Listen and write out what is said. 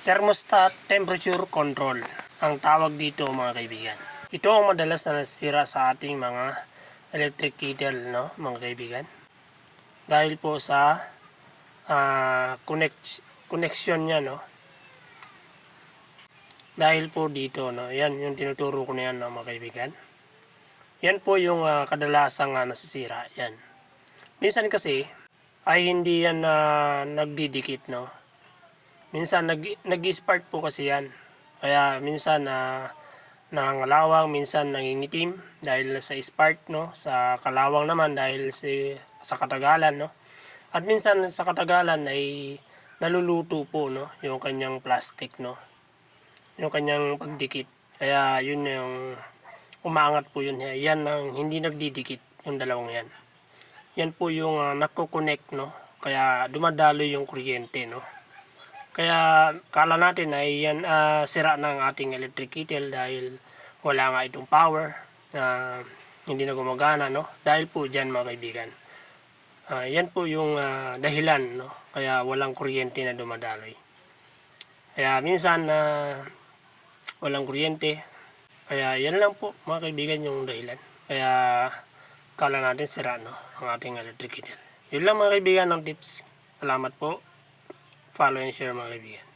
Thermostat temperature control ang tawag dito mga kaibigan. Ito ang madalas na nasira sa ating mga electric kettle, no, mga kaibigan. Dahil po sa connection niya, no. Dahil po dito, no, yan yung tinuturo ko na yan, no, mga kaibigan. Yan po yung kadalasang nasisira, yan. Minsan kasi ay hindi yan nagdidikit, no. Minsan nag-spark po kasi yan. Kaya minsan nangangalawang, minsan nangingitim dahil sa spark, no. Sa kalawang naman dahil sa katagalan, no. At minsan sa katagalan ay naluluto po, no, yung kanyang plastic, no. Yung kanyang pagdikit. Kaya yun yung umaangat po yun. Yan ang hindi nagdidikit, yung dalawang yan. Yan po yung nagko-connect, no. Kaya dumadaloy yung kuryente, no. Kaya kala natin ay yan sira ng ating electric kettle dahil wala nga itong power, hindi na gumagana, no. Dahil po dyan mga kaibigan. Yan po yung dahilan, no. Kaya walang kuryente na dumadaloy. Kaya minsan walang kuryente. Kaya yan lang po mga kaibigan yung dahilan. Kaya kala natin sira, no, ang ating electric kettle. Yun lang mga kaibigan ng tips. Salamat po. Follow and share mga kaibigan.